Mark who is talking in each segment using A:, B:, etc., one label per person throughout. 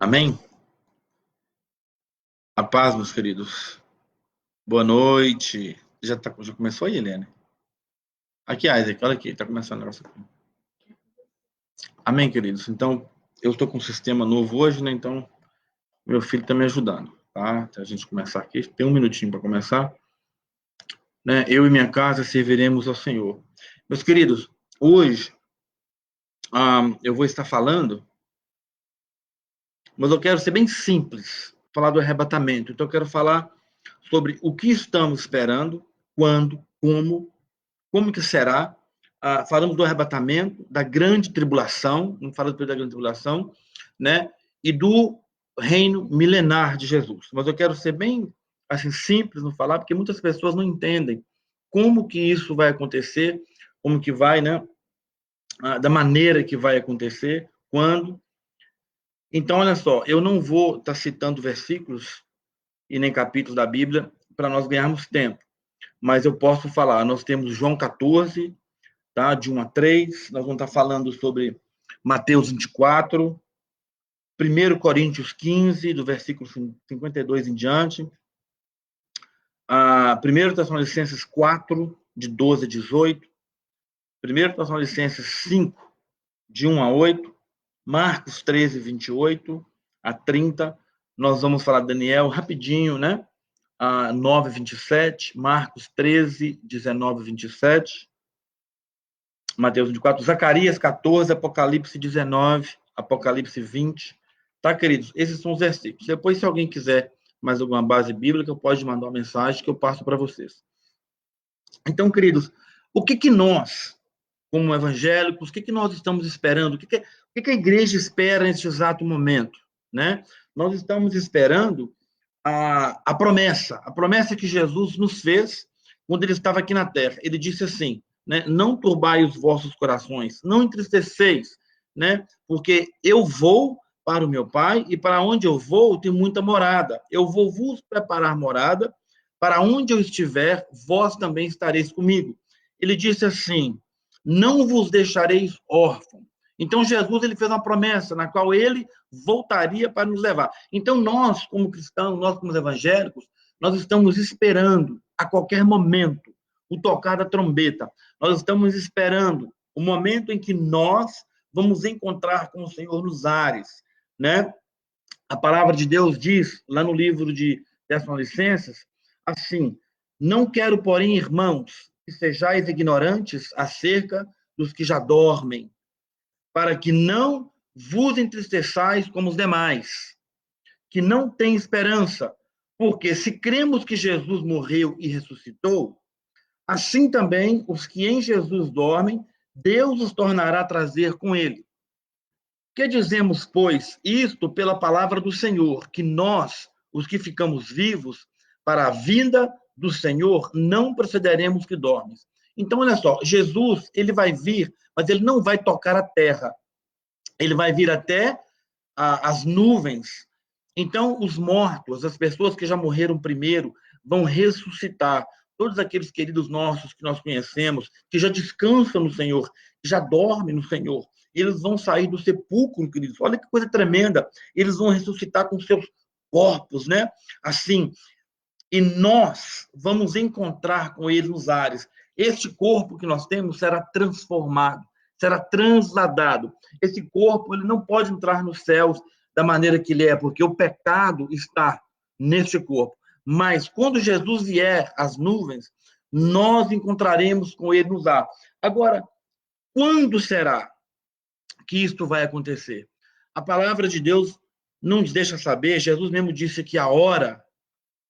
A: Amém? A paz, meus queridos. Boa noite. Já começou aí, Helene? Aqui, Isaac, olha aqui, tá começando o negócio aqui. Amém, queridos? Então, eu estou com um sistema novo hoje, né? Então, meu filho está me ajudando, tá? Até a gente começar aqui. Tem um minutinho para começar, né? Eu e minha casa serviremos ao Senhor. Meus queridos, hoje eu vou estar falando, mas eu quero ser bem simples, falar do arrebatamento. Então, eu quero falar sobre o que estamos esperando, quando, como que será? Falamos do arrebatamento, da grande tribulação, não fala da grande tribulação, né? E do reino milenar de Jesus. Mas eu quero ser bem assim simples no falar, porque muitas pessoas não entendem como que isso vai acontecer, como que vai, né? Da maneira que vai acontecer, quando. Então, olha só, eu não vou estar citando versículos e nem capítulos da Bíblia para nós ganharmos tempo, mas eu posso falar. Nós temos João 14, tá? De 1 a 3. Nós vamos estar falando sobre Mateus 24, 1 Coríntios 15, do versículo 52 em diante, 1 Tessalonicenses 4, de 12 a 18, 1 Tessalonicenses 5, de 1 a 8, Marcos 13, 28 a 30. Nós vamos falar de Daniel rapidinho, né? 9, 27, Marcos 13, 19, 27, Mateus 24, Zacarias 14, Apocalipse 19, Apocalipse 20. Tá, queridos? Esses são os versículos. Depois, se alguém quiser mais alguma base bíblica, pode mandar uma mensagem que eu passo para vocês. Então, queridos, o que nós, como evangélicos, o que nós estamos esperando? O que a igreja espera nesse exato momento? Né? Nós estamos esperando a promessa que Jesus nos fez quando ele estava aqui na terra. Ele disse assim, né? Não turbai os vossos corações, não entristeceis, né? Porque eu vou para o meu Pai e para onde eu vou tem muita morada. Eu vou vos preparar morada, para onde eu estiver, vós também estareis comigo. Ele disse assim: não vos deixareis órfãos. Então Jesus ele fez uma promessa na qual ele voltaria para nos levar. Então nós, como cristãos, nós como evangélicos, nós estamos esperando a qualquer momento o tocar da trombeta. Nós estamos esperando o momento em que nós vamos encontrar com o Senhor nos ares, né? A palavra de Deus diz lá no livro de Tessalonicenses assim: não quero, porém, irmãos, que sejais ignorantes acerca dos que já dormem, para que não vos entristeçais como os demais, que não têm esperança, porque se cremos que Jesus morreu e ressuscitou, assim também os que em Jesus dormem, Deus os tornará a trazer com ele. Que dizemos, pois, isto pela palavra do Senhor, que nós, os que ficamos vivos, para a vinda do Senhor, não procederemos que dormes. Então, olha só, Jesus, ele vai vir, mas ele não vai tocar a terra. Ele vai vir até as nuvens. Então, os mortos, as pessoas que já morreram primeiro, vão ressuscitar. Todos aqueles queridos nossos que nós conhecemos, que já descansam no Senhor, que já dormem no Senhor, eles vão sair do sepulcro, queridos. Olha que coisa tremenda. Eles vão ressuscitar com seus corpos, né? Assim, e nós vamos encontrar com eles nos ares. Este corpo que nós temos será transformado, será transladado. Esse corpo ele não pode entrar nos céus da maneira que ele é, porque o pecado está neste corpo. Mas quando Jesus vier às nuvens, nós encontraremos com ele nos ares. Agora, quando será que isto vai acontecer? A palavra de Deus não nos deixa saber. Jesus mesmo disse que a hora,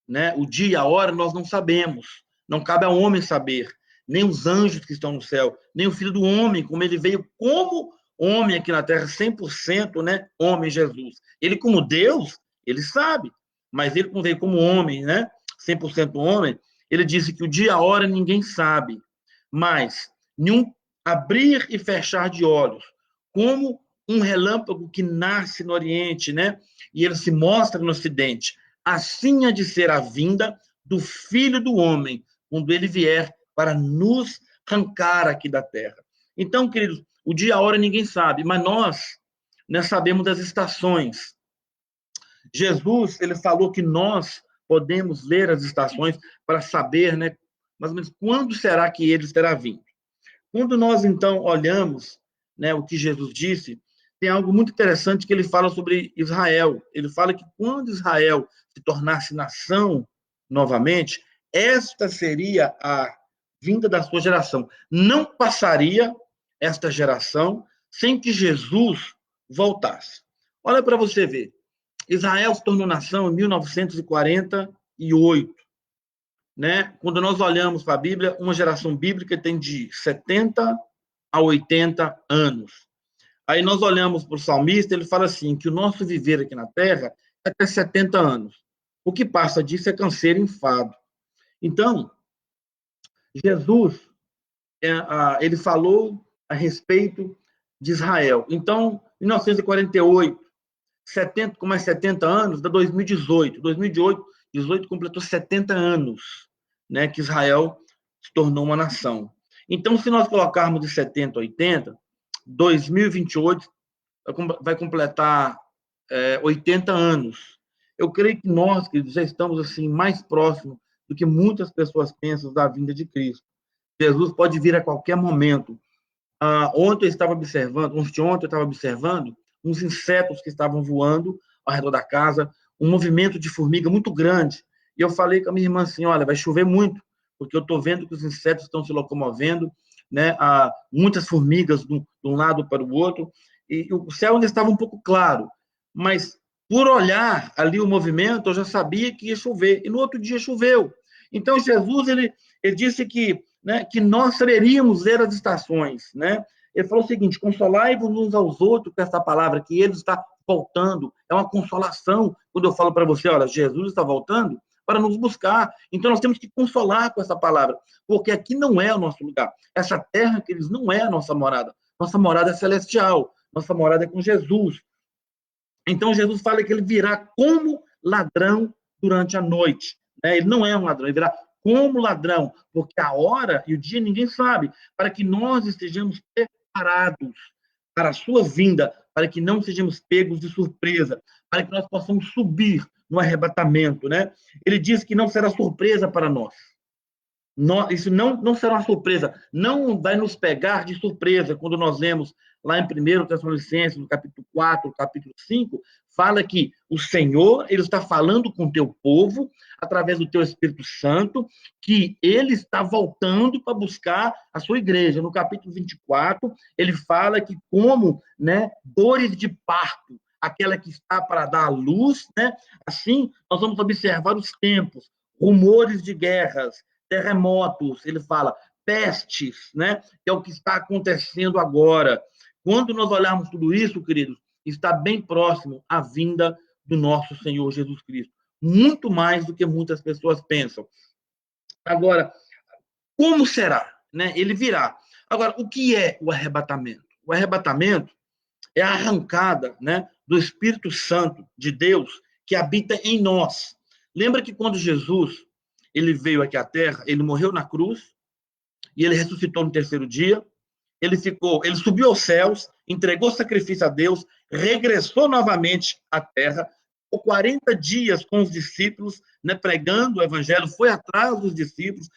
A: né? O dia, a hora, nós não sabemos. Não cabe ao homem saber, nem os anjos que estão no céu, nem o Filho do Homem, como ele veio como homem aqui na terra, 100%, né? Homem Jesus. Ele como Deus, ele sabe, mas ele como veio como homem, né? 100% homem, ele disse que o dia, a hora, ninguém sabe, mas nenhum abrir e fechar de olhos, como um relâmpago que nasce no Oriente, né? E ele se mostra no Ocidente. Assim há de ser a vinda do Filho do Homem, quando ele vier para nos arrancar aqui da terra. Então, queridos, o dia e a hora ninguém sabe, mas nós sabemos das estações. Jesus, ele falou que nós podemos ler as estações para saber, né, mais ou menos quando será que ele terá vindo. Quando nós, então, olhamos, né, o que Jesus disse, tem algo muito interessante que ele fala sobre Israel. Ele fala que quando Israel se tornasse nação novamente, esta seria a vinda da sua geração. Não passaria esta geração sem que Jesus voltasse. Olha para você ver. Israel se tornou nação em 1948, né? Quando nós olhamos para a Bíblia, uma geração bíblica tem de 70 a 80 anos. Aí nós olhamos para o salmista, ele fala assim, que o nosso viver aqui na terra é até 70 anos. O que passa disso é canseiro e enfado. Então, Jesus, ele falou a respeito de Israel. Então, 1948, 70, com mais 70 anos, da 2018. 2018 completou 70 anos, né, que Israel se tornou uma nação. Então, se nós colocarmos de 70 a 80, 2028 vai completar 80 anos. Eu creio que nós, queridos, já estamos assim mais próximos do que muitas pessoas pensam da vinda de Cristo. Jesus pode vir a qualquer momento. Ontem eu estava observando, anteontem eu estava observando uns insetos que estavam voando ao redor da casa, um movimento de formiga muito grande. E eu falei com a minha irmã assim, olha, vai chover muito, porque eu estou vendo que os insetos estão se locomovendo, né? Muitas formigas de um lado para o outro, e o céu ainda estava um pouco claro, mas por olhar ali o movimento, eu já sabia que ia chover, e no outro dia choveu. Então Jesus, ele disse que, né, que nós saberíamos ler as estações, né? Ele falou o seguinte, consolai-vos uns aos outros com essa palavra, que ele está voltando, é uma consolação, quando eu falo para você, olha, Jesus está voltando para nos buscar, então nós temos que consolar com essa palavra, porque aqui não é o nosso lugar, essa terra, queridos, não é a nossa morada é celestial, nossa morada é com Jesus. Então Jesus fala que ele virá como ladrão durante a noite, né? Ele não é um ladrão, ele virá como ladrão, porque a hora e o dia ninguém sabe, para que nós estejamos preparados para a sua vinda, para que não sejamos pegos de surpresa, para que nós possamos subir no arrebatamento, né? Ele diz que não será surpresa para nós. Isso não será uma surpresa, não vai nos pegar de surpresa quando nós lemos lá em 1 Tessalonicenses, no capítulo 4, capítulo 5, fala que o Senhor, ele está falando com o teu povo, através do teu Espírito Santo, que ele está voltando para buscar a sua igreja. No capítulo 24, ele fala que como, né, dores de parto, aquela que está para dar a luz, né, assim nós vamos observar os tempos, rumores de guerras, terremotos, ele fala pestes, né? Que é o que está acontecendo agora. Quando nós olharmos tudo isso, queridos, está bem próximo à vinda do nosso Senhor Jesus Cristo. Muito mais do que muitas pessoas pensam. Agora, como será? Né? Ele virá. Agora, o que é o arrebatamento? O arrebatamento é a arrancada, né, do Espírito Santo de Deus que habita em nós. Lembra que quando Jesus ele veio aqui à Terra, ele morreu na cruz e ele ressuscitou no terceiro dia. Ele subiu aos céus, entregou sacrifício a Deus, regressou novamente à Terra, por 40 dias com os discípulos, né, pregando o evangelho, foi atrás dos discípulos,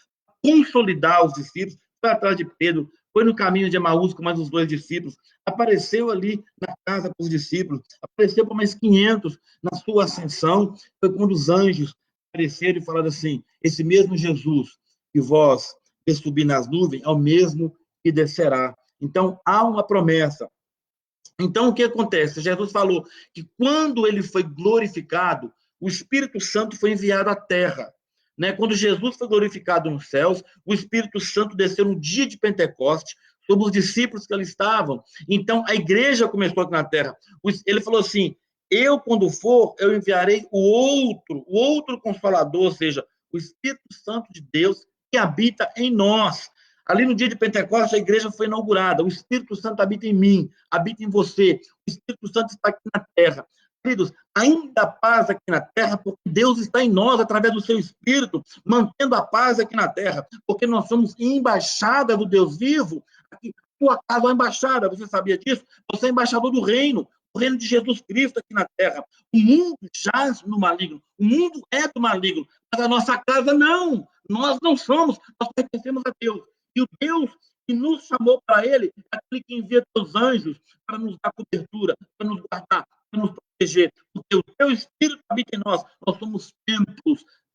A: consolidar os discípulos, foi atrás de Pedro, foi no caminho de Emaús com mais os 2 discípulos, apareceu ali na casa com os discípulos, apareceu para mais 500 na sua ascensão, foi quando os anjos apareceram e falaram assim, esse mesmo Jesus que vós subir nas nuvens é o mesmo que descerá. Então, há uma promessa. Então, o que acontece? Jesus falou que quando ele foi glorificado, o Espírito Santo foi enviado à terra. Né? Quando Jesus foi glorificado nos céus, o Espírito Santo desceu no dia de Pentecostes sobre os discípulos que ali estavam. Então, a igreja começou aqui na terra. Ele falou assim, eu, quando for, eu enviarei o outro Consolador, ou seja, o Espírito Santo de Deus que habita em nós. Ali no dia de Pentecostes, a igreja foi inaugurada. O Espírito Santo habita em mim, habita em você. O Espírito Santo está aqui na terra. Queridos, ainda há paz aqui na terra, porque Deus está em nós, através do seu Espírito, mantendo a paz aqui na terra, porque nós somos embaixada do Deus vivo. Aqui, tua casa é embaixada, você sabia disso? Você é embaixador do reino. o reino de Jesus Cristo aqui na terra. O mundo jaz no maligno, o mundo é do maligno, mas a nossa casa não. Nós não somos, nós pertencemos a Deus. E o Deus que nos chamou para ele, é aquele que envia seus anjos para nos dar cobertura, para nos guardar, para nos proteger. Porque o teu Espírito habita em nós. Nós somos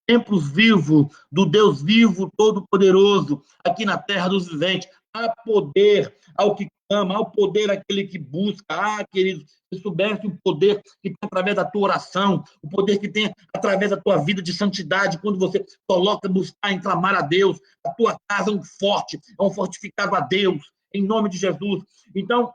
A: templos vivos do Deus vivo, todo-poderoso, aqui na terra dos viventes. Há poder ao que clama, há poder àquele que busca. Ah, queridos, se soubesse o poder que tem através da tua oração, o poder que tem através da tua vida de santidade, quando você coloca, buscar, em clamar a Deus, a tua casa é um forte, é um fortificado a Deus, em nome de Jesus. Então, o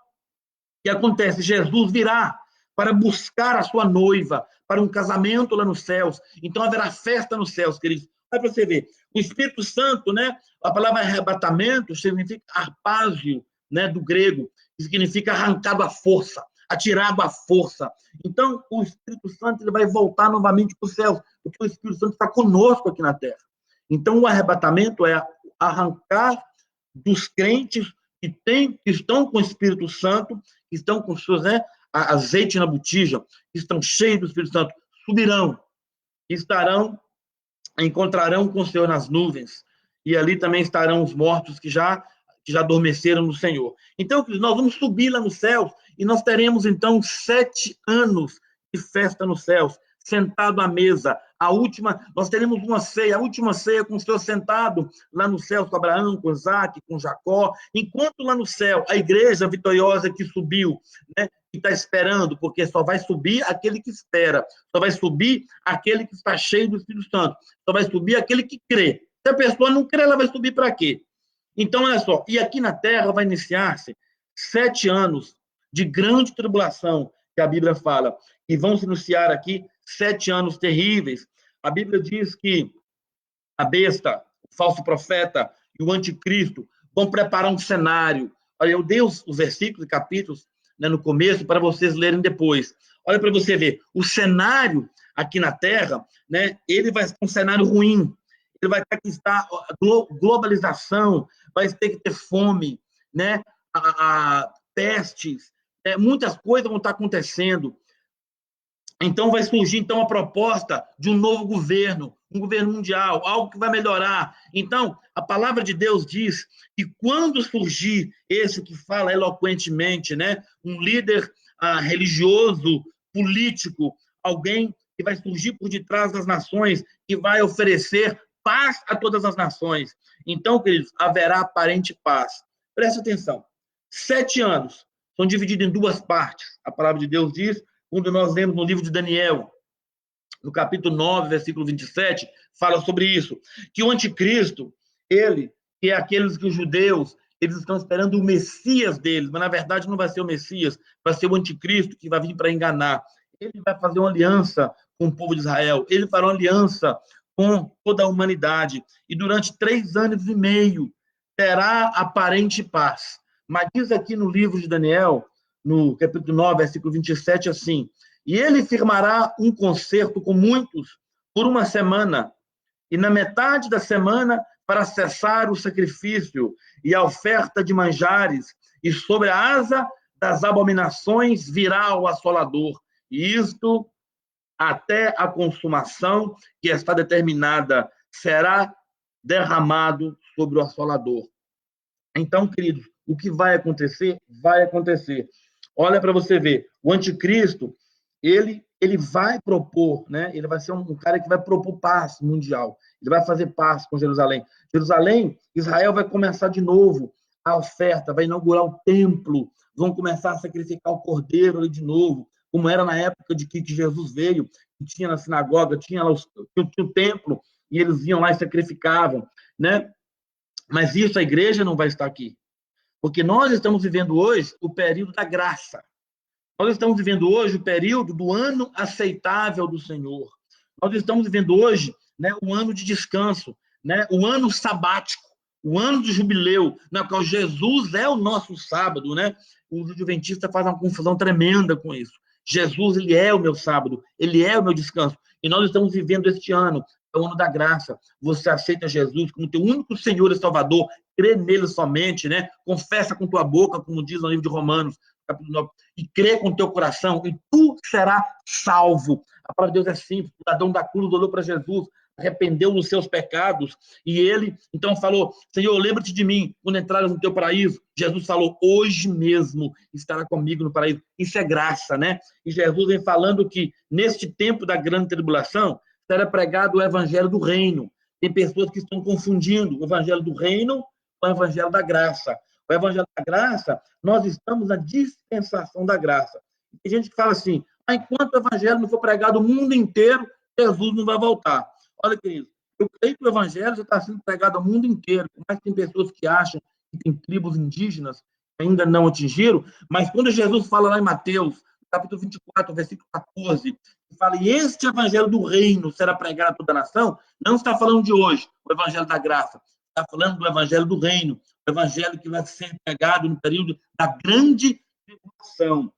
A: que acontece? Jesus virá para buscar a sua noiva, para um casamento lá nos céus. Então haverá festa nos céus, queridos. Vai para você ver. O Espírito Santo, né? A palavra arrebatamento significa arpásio, né? Do grego, que significa arrancado à força, atirado à força. Então, o Espírito Santo ele vai voltar novamente para os céus, porque o Espírito Santo está conosco aqui na terra. Então, o arrebatamento é arrancar dos crentes que estão com o Espírito Santo, que estão com seus, né, azeite na botija, que estão cheios do Espírito Santo, subirão, encontrarão com o Senhor nas nuvens, e ali também estarão os mortos que já adormeceram no Senhor. Então, nós vamos subir lá nos céus, e nós teremos, então, 7 anos de festa nos céus, sentado à mesa. Nós teremos uma ceia, a última ceia com o Senhor sentado lá no céu, com Abraão, com Isaac, com Jacó, enquanto lá no céu, a igreja vitoriosa que subiu, né, que está esperando, porque só vai subir aquele que espera, só vai subir aquele que está cheio do Espírito Santo, só vai subir aquele que crê. Se a pessoa não crê, ela vai subir para quê? Então, olha só, e aqui na terra vai iniciar-se 7 anos de grande tribulação, que a Bíblia fala, e vão se iniciar aqui 7 anos terríveis. A Bíblia diz que a besta, o falso profeta e o anticristo vão preparar um cenário. Olha, eu dei os versículos e capítulos, né, no começo para vocês lerem depois. Olha para você ver, o cenário aqui na Terra, né, ele vai ser um cenário ruim. Ele vai ter que estar globalização, vai ter que ter fome, né, pestes, muitas coisas vão estar acontecendo. Então vai surgir então a proposta de um novo governo, um governo mundial, algo que vai melhorar. Então, a palavra de Deus diz que quando surgir esse que fala eloquentemente, né, um líder religioso, político, alguém que vai surgir por detrás das nações, que vai oferecer paz a todas as nações. Então, queridos, haverá aparente paz. Presta atenção. 7 anos são divididos em 2 partes. A palavra de Deus diz, quando nós lemos no livro de Daniel, no capítulo 9, versículo 27, fala sobre isso, que o anticristo, ele, que é aqueles que os judeus, eles estão esperando o Messias deles, mas na verdade não vai ser o Messias, vai ser o anticristo que vai vir para enganar. Ele vai fazer uma aliança com o povo de Israel, ele fará uma aliança com toda a humanidade, e durante 3 anos e meio terá aparente paz. Mas diz aqui no livro de Daniel, no capítulo 9, versículo 27, assim, e ele firmará um concerto com muitos por 1 semana, e na metade da semana, para cessar o sacrifício e a oferta de manjares, e sobre a asa das abominações virá o assolador, e isto até a consumação que está determinada será derramado sobre o assolador. Então, queridos, o que vai acontecer? Vai acontecer. Olha para você ver, o anticristo, ele vai propor, né? Ele vai ser um cara que vai propor paz mundial. Ele vai fazer paz com Jerusalém. Israel vai começar de novo a oferta, vai inaugurar o templo, vão começar a sacrificar o cordeiro ali de novo, como era na época de que Jesus veio, que tinha na sinagoga, tinha o templo, e eles iam lá e sacrificavam, né? Mas isso, a igreja não vai estar aqui. Porque nós estamos vivendo hoje o período da graça. Nós estamos vivendo hoje o período do ano aceitável do Senhor. Nós estamos vivendo hoje, né, o ano de descanso, né, o ano sabático, o ano do jubileu, na qual Jesus é o nosso sábado, né? O adventista faz uma confusão tremenda com isso. Jesus, ele é o meu sábado, ele é o meu descanso. E nós estamos vivendo este ano, é o ano da graça. Você aceita Jesus como teu único Senhor e Salvador, crê nele somente, né? Confessa com tua boca, como diz no livro de Romanos, capítulo 9, e crê com o teu coração, e tu serás salvo. A palavra de Deus é simples. O cidadão da cruz olhou para Jesus, arrependeu dos seus pecados, e ele então falou: Senhor, lembra-te de mim quando entrares no teu paraíso. Jesus falou: hoje mesmo estará comigo no paraíso. Isso é graça, né? E Jesus vem falando que neste tempo da grande tribulação será pregado o evangelho do reino. Tem pessoas que estão confundindo o evangelho do reino com o evangelho da graça. O evangelho da graça, nós estamos na dispensação da graça. Tem gente que fala assim: enquanto o evangelho não for pregado no mundo inteiro, Jesus não vai voltar. Olha, querido, eu creio que o evangelho já está sendo pregado ao mundo inteiro, mas tem pessoas que acham que tem tribos indígenas que ainda não atingiram, mas quando Jesus fala lá em Mateus, capítulo 24, versículo 14, fala: e este evangelho do reino será pregado a toda a nação, não está falando de hoje, o evangelho da graça, está falando do evangelho do reino, o evangelho que vai ser pregado no período da grande tribulação.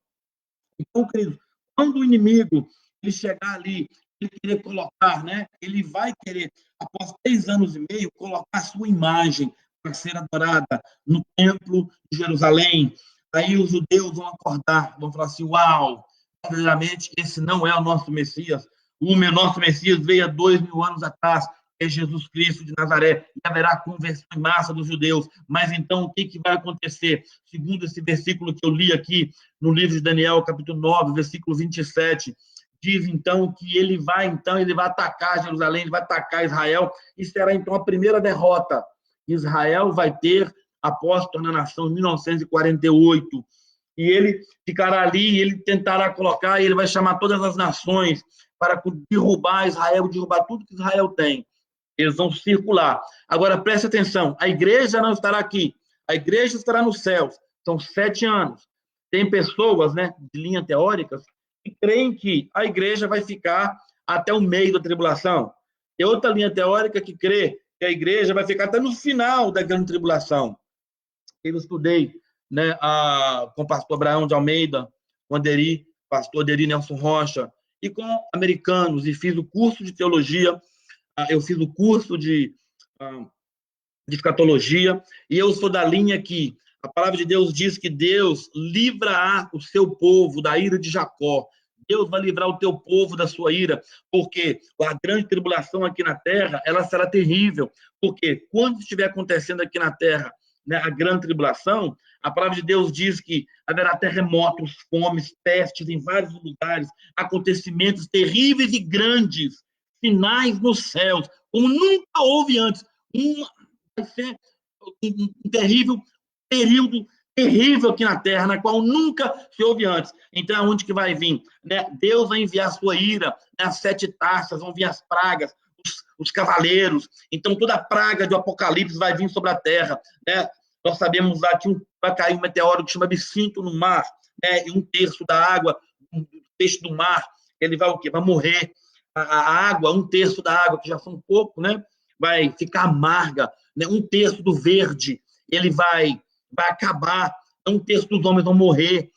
A: Então, querido, quando o inimigo ele chegar ali, ele querer colocar, né? Ele vai querer, após 3 anos e meio, colocar a sua imagem para ser adorada no templo de Jerusalém. Aí os judeus vão acordar, vão falar assim: uau, verdadeiramente esse não é o nosso Messias. O nosso Messias veio há 2000 anos atrás, é Jesus Cristo de Nazaré, e haverá conversão em massa dos judeus. Mas então, o que vai acontecer? Segundo esse versículo que eu li aqui, no livro de Daniel, capítulo 9, versículo 27, diz então que ele vai atacar Jerusalém, ele vai atacar Israel, e será então a primeira derrota. Israel vai ter após tornar nação em 1948, e ele ficará ali, ele tentará colocar, e ele vai chamar todas as nações para derrubar Israel, derrubar tudo que Israel tem. Eles vão circular. Agora, preste atenção, a igreja não estará aqui, a igreja estará nos céus. São 7 anos. Tem pessoas, né, de linha teóricas, que creem que a igreja vai ficar até o meio da tribulação. Tem outra linha teórica que crê que a igreja vai ficar até no final da grande tribulação. Eu estudei, né, com o pastor Abraão de Almeida, com o pastor Aderi Nelson Rocha, e com americanos, e fiz o curso de teologia, eu fiz o curso de escatologia, e eu sou da linha que a palavra de Deus diz que Deus livrará o seu povo da ira de Jacó. Deus vai livrar o teu povo da sua ira, porque a grande tribulação aqui na terra, ela será terrível, porque quando estiver acontecendo aqui na terra, né, a grande tribulação, a palavra de Deus diz que haverá terremotos, fomes, pestes em vários lugares, acontecimentos terríveis e grandes, sinais nos céus, como nunca houve antes. Vai ser um terrível período, terrível aqui na Terra, na qual nunca se houve antes. Então, aonde que vai vir? Né? Deus vai enviar a sua ira, né? As 7 taças, vão vir as pragas, os cavaleiros. Então, toda a praga do Apocalipse vai vir sobre a Terra. Né? Nós sabemos lá que vai cair um meteoro que chama Absinto no mar, né? E 1/3 da água, um peixe do mar, ele vai o quê? Vai morrer. A água, 1/3 da água, que já são pouco, né? Vai ficar amarga, né? 1/3 do verde, ele vai acabar, 1/3 dos homens vão morrer.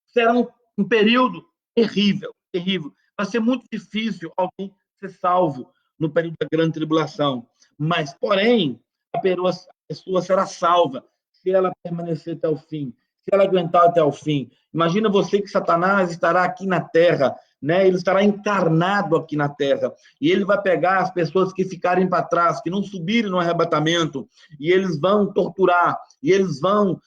A: Será um período terrível, terrível. Vai ser muito difícil alguém ser salvo no período da grande tribulação. Mas, porém, a pessoa será salva se ela permanecer até o fim, se ela aguentar até o fim. Imagina você que Satanás estará aqui na terra, né? Ele estará encarnado aqui na terra, e ele vai pegar as pessoas que ficarem para trás, que não subirem no arrebatamento, e eles vão torturar, e eles vão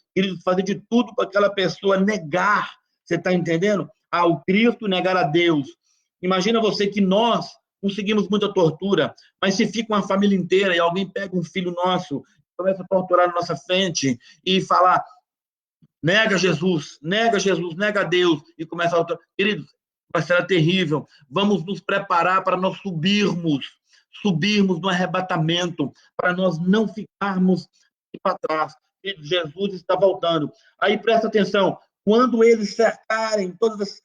A: fazer de tudo para aquela pessoa negar, você está entendendo? O Cristo, negar a Deus. Imagina você que nós conseguimos muita tortura, mas se fica uma família inteira e alguém pega um filho nosso, começa a torturar na nossa frente e falar: nega Jesus, nega Deus, e começa a... Queridos, vai ser terrível. Vamos nos preparar para nós subirmos no arrebatamento, para nós não ficarmos para trás. Jesus está voltando. Aí presta atenção, quando eles cercarem, todas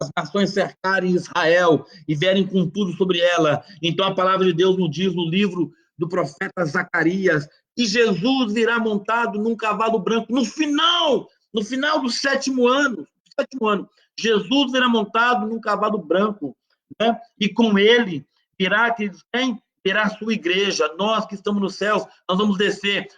A: as nações cercarem Israel e vierem com tudo sobre ela, então a palavra de Deus nos diz no livro do profeta Zacarias, que Jesus virá montado num cavalo branco no final do 7º ano. Jesus virá montado num cavalo branco, né? E com ele virá quem? Virá a sua igreja. Nós que estamos nos céus, nós vamos descer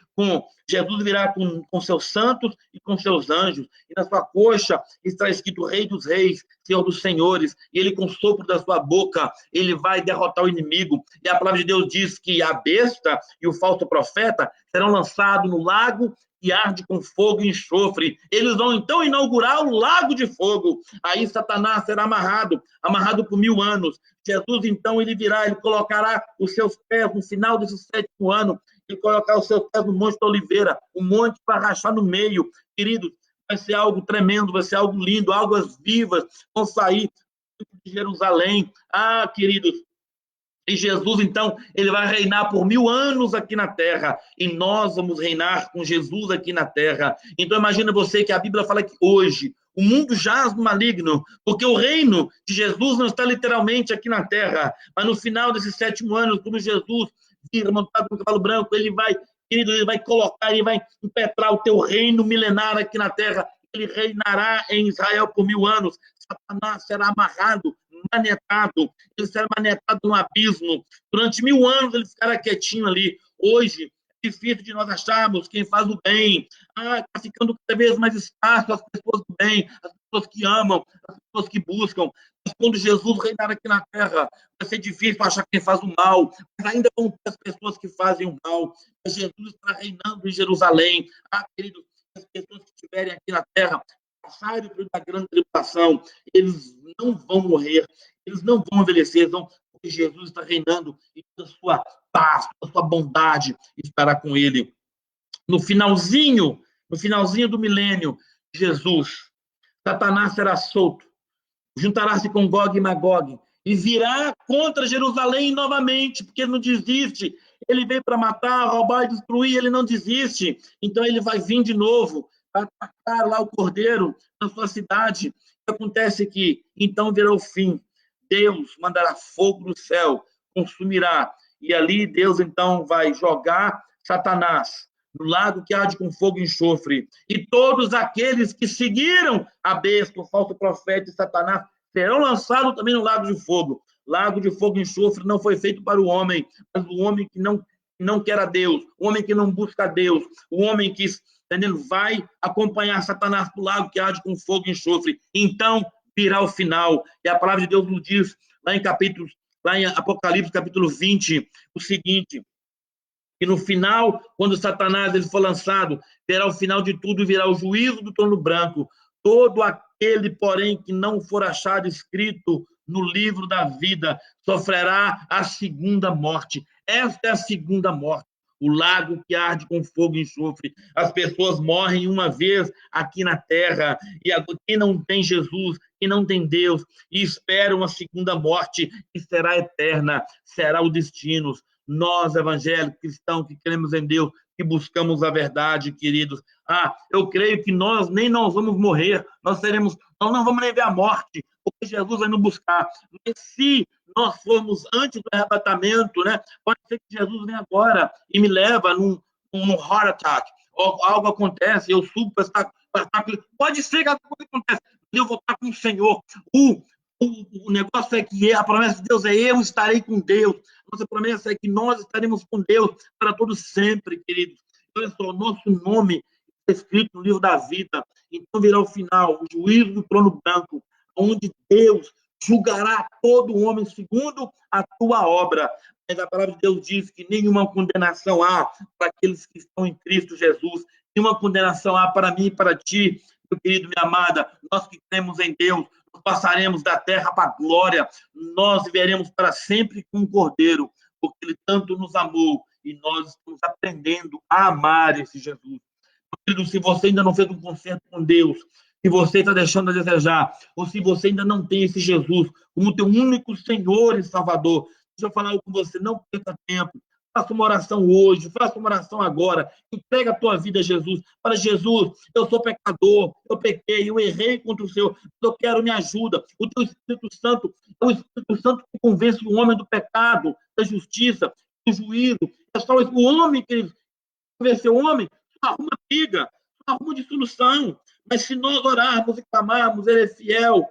A: Jesus virá com seus santos e com seus anjos, e na sua coxa está escrito Rei dos Reis, Senhor dos Senhores, e ele com o sopro da sua boca, ele vai derrotar o inimigo, e a palavra de Deus diz que a besta e o falso profeta serão lançados no lago e arde com fogo e enxofre. Eles vão então inaugurar o lago de fogo. Aí Satanás será amarrado por 1000 anos. Jesus então ele virá, ele colocará os seus pés no final desse 7º ano, ele colocará os seus pés no Monte da Oliveira, o monte para rachar no meio. Queridos, vai ser algo tremendo, vai ser algo lindo, águas vivas vão sair de Jerusalém. Ah, queridos, e Jesus, então, ele vai reinar por 1000 anos aqui na terra. E nós vamos reinar com Jesus aqui na terra. Então, imagina você que a Bíblia fala que hoje o mundo jaz no maligno, porque o reino de Jesus não está literalmente aqui na terra. Mas no final desses 7 anos, quando Jesus vir montado no cavalo branco, ele vai, querido, ele vai colocar, ele vai impetrar o teu reino milenar aqui na terra. Ele reinará em Israel por 1000 anos. Satanás será amarrado, manetado, ele será manetado no abismo. Durante 1000 anos ele ficará quietinho ali. Hoje é difícil de nós acharmos quem faz o bem. Está ficando cada vez mais escasso as pessoas do bem, as pessoas que amam, as pessoas que buscam. Mas quando Jesus reinar aqui na terra, vai ser difícil achar quem faz o mal, mas ainda vão ter as pessoas que fazem o mal. Mas Jesus está reinando em Jerusalém. Querido, as pessoas que estiverem aqui na terra, passarem pela grande tribulação, eles não vão morrer, eles não vão envelhecer, porque Jesus está reinando e toda a sua paz, toda a sua bondade estará com ele. No finalzinho do milênio, Jesus, Satanás será solto, juntará-se com Gog e Magog e virá contra Jerusalém novamente, porque ele não desiste. Ele veio para matar, roubar e destruir, ele não desiste. Então ele vai vir de novo para atacar lá o cordeiro na sua cidade. O que acontece que então virá o fim. Deus mandará fogo do céu, consumirá. E ali Deus então vai jogar Satanás no lago que arde com fogo e enxofre. E todos aqueles que seguiram a besta, o falso profeta e Satanás, serão lançados também no lago de fogo. Lago de fogo e enxofre não foi feito para o homem, mas o homem que não quer a Deus, o homem que não busca a Deus, o homem que, entendendo, vai acompanhar Satanás para o lago que arde com fogo e enxofre. Então virá o final. E a palavra de Deus nos diz, lá em Apocalipse, capítulo 20, o seguinte: e no final, quando Satanás ele for lançado, terá o final de tudo e virá o juízo do trono branco. Todo aquele, porém, que não for achado escrito no livro da vida, sofrerá a segunda morte. Esta é a segunda morte, o lago que arde com fogo e enxofre. As pessoas morrem uma vez aqui na terra, e quem não tem Jesus, quem não tem Deus, e espera uma segunda morte, que será eterna, será o destino. Nós, evangélicos, cristãos, que cremos em Deus, que buscamos a verdade, queridos. Eu creio que nós vamos morrer, nós não vamos nem ver a morte, porque Jesus vai nos buscar. Mas se nós formos antes do arrebatamento, né, pode ser que Jesus venha agora e me leva num heart attack, ou algo acontece, eu subo para estar. Pode ser que alguma coisa aconteça, eu vou estar com o Senhor. O negócio é que a promessa de Deus é: eu estarei com Deus. Nossa promessa é que nós estaremos com Deus para todos sempre, queridos. Olha só, o nosso nome está escrito no livro da vida. Então virá o final, o juízo do trono branco, onde Deus julgará todo homem segundo a tua obra. Mas a palavra de Deus diz que nenhuma condenação há para aqueles que estão em Cristo Jesus. Nenhuma condenação há para mim e para ti, meu querido, minha amada. Nós que cremos em Deus, passaremos da terra para a glória, nós viveremos para sempre com o Cordeiro, porque ele tanto nos amou, e nós estamos aprendendo a amar esse Jesus. Se você ainda não fez um concerto com Deus, se você está deixando a desejar, ou se você ainda não tem esse Jesus como teu único Senhor e Salvador, deixa eu falar com você, não perca tempo. Faça uma oração hoje, faça uma oração agora, entrega a tua vida a Jesus. Fala: Jesus, eu sou pecador, eu pequei, eu errei contra o Senhor, eu quero me ajuda. O teu Espírito Santo é o Espírito Santo que convence o homem do pecado, da justiça, do juízo. É só o homem que convence o homem, só arruma briga, só arruma dissolução. Mas se nós orarmos e clamarmos, ele é fiel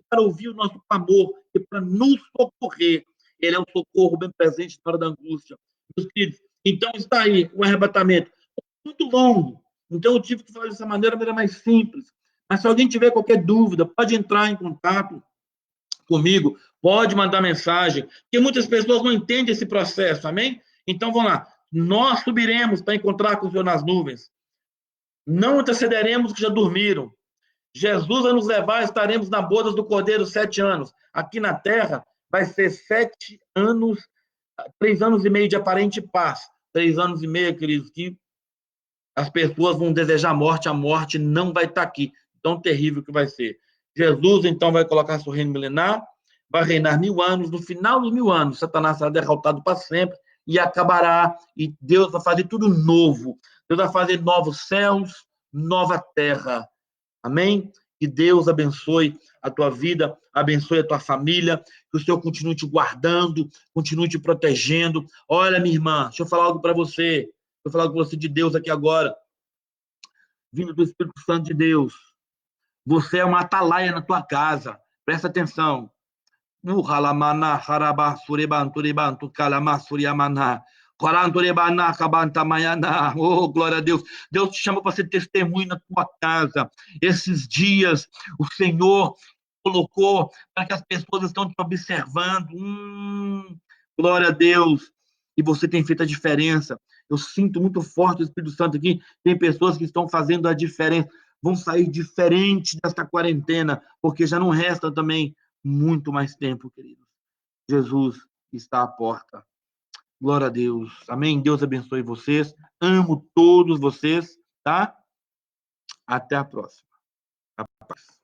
A: para ouvir o nosso clamor e para nos socorrer. Ele é um socorro bem presente na hora da angústia. Meus queridos, então está aí o arrebatamento. muito longo. Então, eu tive que fazer dessa maneira mais simples. Mas se alguém tiver qualquer dúvida, pode entrar em contato comigo, pode mandar mensagem, porque muitas pessoas não entendem esse processo, amém? Então, vamos lá. Nós subiremos para encontrar com o Senhor nas nuvens. Não antecederemos os que já dormiram. Jesus vai nos levar, estaremos na bodas do Cordeiro 7 anos. Aqui na terra vai ser 7 anos, 3 anos e meio de aparente paz. 3 anos e meio, queridos, que as pessoas vão desejar a morte não vai estar aqui. Tão terrível que vai ser. Jesus, então, vai colocar seu reino milenar, vai reinar 1000 anos. No final dos 1000 anos, Satanás será derrotado para sempre e acabará. E Deus vai fazer tudo novo. Deus vai fazer novos céus, nova terra. Amém? Que Deus abençoe a tua vida, abençoe a tua família, que o Senhor continue te guardando, continue te protegendo. Olha, minha irmã, deixa eu falar algo para você. Vou falar com você de Deus aqui agora, vindo do Espírito Santo de Deus. Você é uma atalaia na tua casa. Presta atenção. Oh, glória a Deus. Deus te chama para ser testemunho na tua casa. Esses dias, o Senhor colocou para que as pessoas estão te observando. Glória a Deus. E você tem feito a diferença. Eu sinto muito forte o Espírito Santo aqui. Tem pessoas que estão fazendo a diferença. Vão sair diferente desta quarentena, porque já não resta também muito mais tempo, queridos. Jesus está à porta. Glória a Deus. Amém? Deus abençoe vocês. Amo todos vocês, tá? Até a próxima. A paz.